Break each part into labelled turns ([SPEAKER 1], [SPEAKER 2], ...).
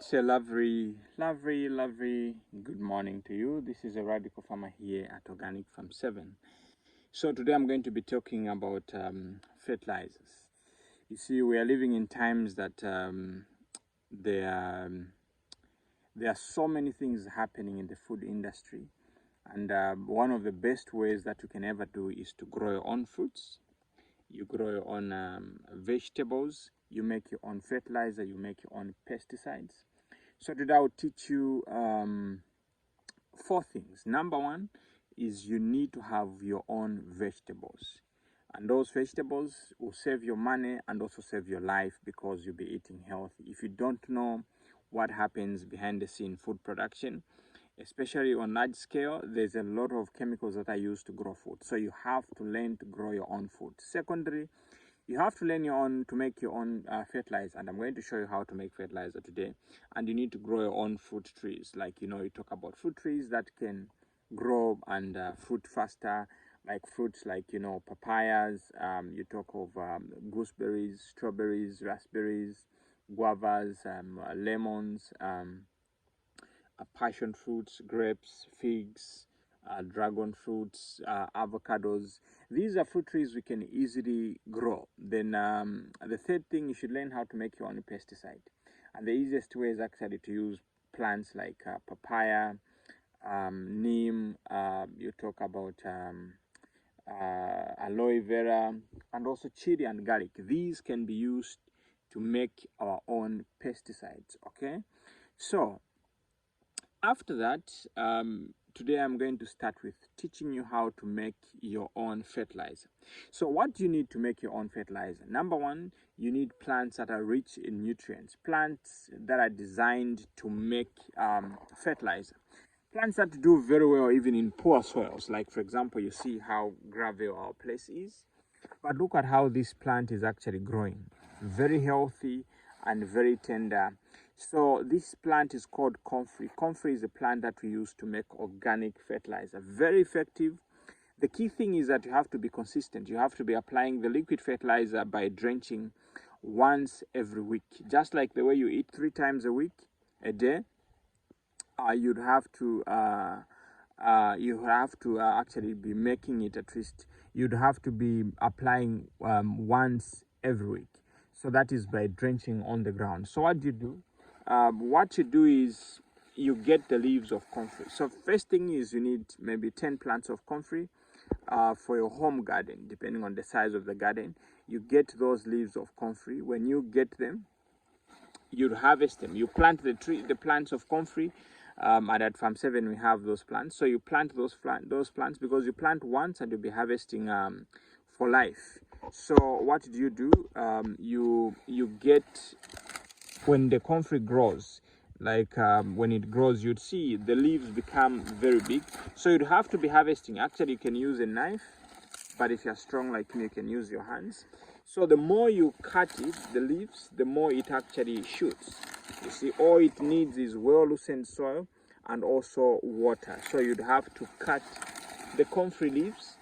[SPEAKER 1] It's a lovely good morning to you. This is a radical farmer here at Organic Farm 7. So today I'm going to be talking about fertilizers. You see, we are living in times that there are so many things happening in the food industry, and one of the best ways that you can ever do is to grow your own fruits. You grow your own vegetables, you make your own fertilizer, you make your own pesticides. So today I'll teach you 4 things. Number 1 is you need to have your own vegetables. And those vegetables will save your money and also save your life because you'll be eating healthy. If you don't know what happens behind the scene food production, especially on large scale, there's a lot of chemicals that are used to grow food. So you have to learn to grow your own food. Secondly, you have to learn to make your own fertilizer, and I'm going to show you how to make fertilizer today. And you need to grow your own fruit trees. Like, you talk about fruit trees that can grow and fruit faster, like fruits like, papayas. You talk of gooseberries, strawberries, raspberries, guavas, lemons, passion fruits, grapes, figs, dragon fruits, avocados. These are fruit trees we can easily grow. Then the third thing, you should learn how to make your own pesticide. And the easiest way is actually to use plants like papaya, neem, you talk about aloe vera, and also chili and garlic. These can be used to make our own pesticides, okay? So after that, today I'm going to start with teaching you how to make your own fertilizer. So what do you need to make your own fertilizer? Number 1, you need plants that are rich in nutrients, plants that are designed to make fertilizer. Plants that do very well even in poor soils, like for example, you see how gravel our place is. But look at how this plant is actually growing. Very healthy and very tender. So this plant is called comfrey. Comfrey is a plant that we use to make organic fertilizer. Very effective. The key thing is that you have to be consistent. You have to be applying the liquid fertilizer by drenching once every week. Just like the way you eat 3 times a week, a day, you'd have to actually be making it at least. You'd have to be applying once every week. So that is by drenching on the ground. So what do you do? What you do is you get the leaves of comfrey. So first thing is you need maybe 10 plants of comfrey for your home garden, depending on the size of the garden. You get those leaves of comfrey. When you get them, you harvest them. You plant the plants of comfrey. And at Farm 7 we have those plants. So you plant those plants because you plant once and you'll be harvesting for life. So what do? You get, when the comfrey grows, like when it grows, you'd see the leaves become very big. So you'd have to be harvesting. Actually, you can use a knife, but if you're strong like me, you can use your hands. So the more you cut it, the leaves, the more it actually shoots. You see, all it needs is well-loosened soil and also water. So you'd have to cut the comfrey leaves.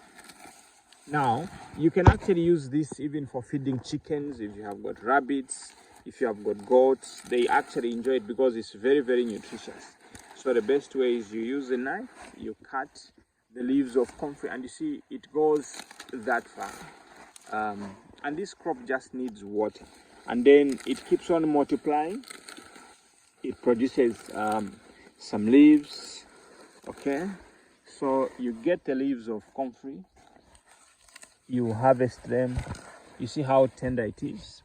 [SPEAKER 1] Now, you can actually use this even for feeding chickens. If you have got rabbits, if you have got goats, they actually enjoy it because it's very, very nutritious. So the best way is you use a knife, you cut the leaves of comfrey, and you see it goes that far. And this crop just needs water. And then it keeps on multiplying. It produces some leaves, okay? So you get the leaves of comfrey, you harvest them, you see how tender it is.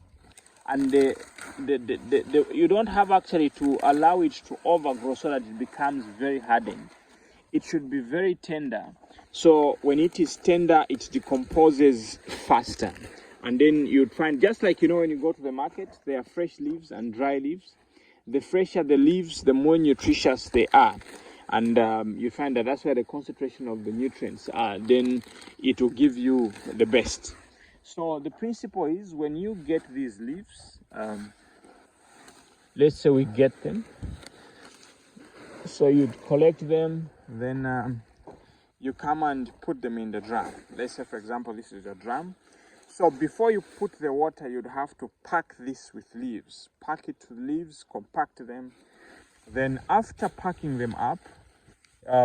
[SPEAKER 1] And you don't have actually to allow it to overgrow so that it becomes very hardened. It should be very tender. So when it is tender, it decomposes faster. And then you'd find, just like when you go to the market, there are fresh leaves and dry leaves. The fresher the leaves, the more nutritious they are. And you find that that's where the concentration of the nutrients are. Then it will give you the best. So the principle is, when you get these leaves, let's say we get them. So you'd collect them, then you come and put them in the drum. Let's say, for example, this is a drum. So before you put the water, you'd have to pack this with leaves. Pack it with leaves, compact them. Then after packing them up,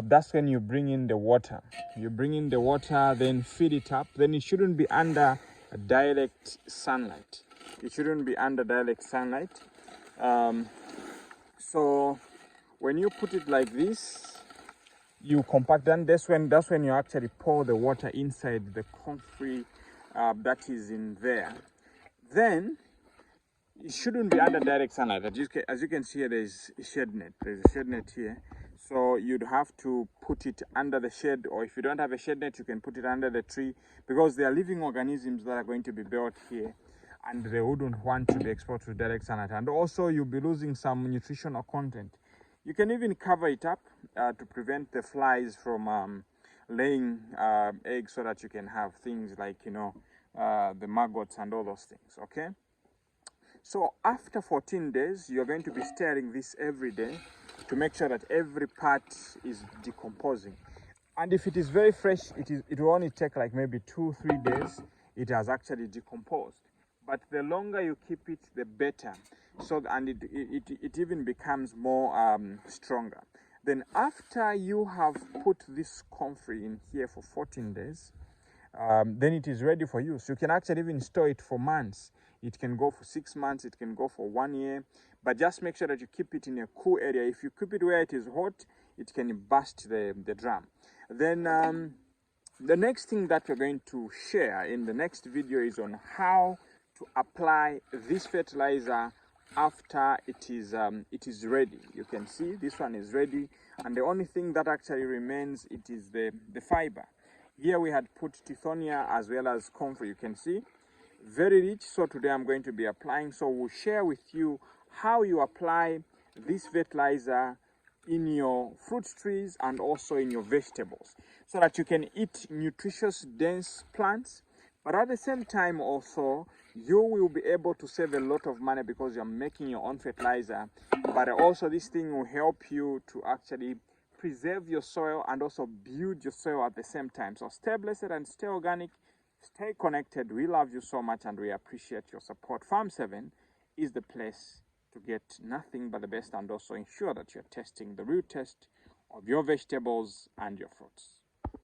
[SPEAKER 1] that's when you bring in the water. You bring in the water, then feed it up. Then it shouldn't be under direct sunlight. It shouldn't be under direct sunlight. So when you put it like this, you compact, then that's when you actually pour the water inside the comfrey that is in there. Then it shouldn't be under direct sunlight. As you can see here, there's a shade net. There's a shade net here. So you'd have to put it under the shade, or if you don't have a shade net, you can put it under the tree, because there are living organisms that are going to be built here, and they wouldn't want to be exposed to direct sunlight. And also you'll be losing some nutritional content. You can even cover it up to prevent the flies from laying eggs, so that you can have things like, you know, the maggots and all those things, okay? So after 14 days, you're going to be stirring this every day to make sure that every part is decomposing. And if it is very fresh, it will only take like maybe 2-3 days. It has actually decomposed. But the longer you keep it, the better. So, and it even becomes more stronger. Then after you have put this comfrey in here for 14 days, then it is ready for use. You can actually even store it for months. It can go for 6 months, it can go for 1 year, but just make sure that you keep it in a cool area. If you keep it where it is hot, it can burst the drum. Then the next thing that we're going to share in the next video is on how to apply this fertilizer after it is ready. You can see this one is ready, and the only thing that actually remains, it is the fiber. Here we had put tithonia as well as comfrey. You can see very rich. So today I'm going to be applying. So we'll share with you how you apply this fertilizer in your fruit trees and also in your vegetables, so that you can eat nutritious, dense plants, but at the same time also you will be able to save a lot of money because you're making your own fertilizer. But also this thing will help you to actually preserve your soil and also build your soil at the same time. So stay blessed and stay organic, stay connected. We love you so much and we appreciate your support. Farm 7 is the place to get nothing but the best, and also ensure that you're testing the real test of your vegetables and your fruits.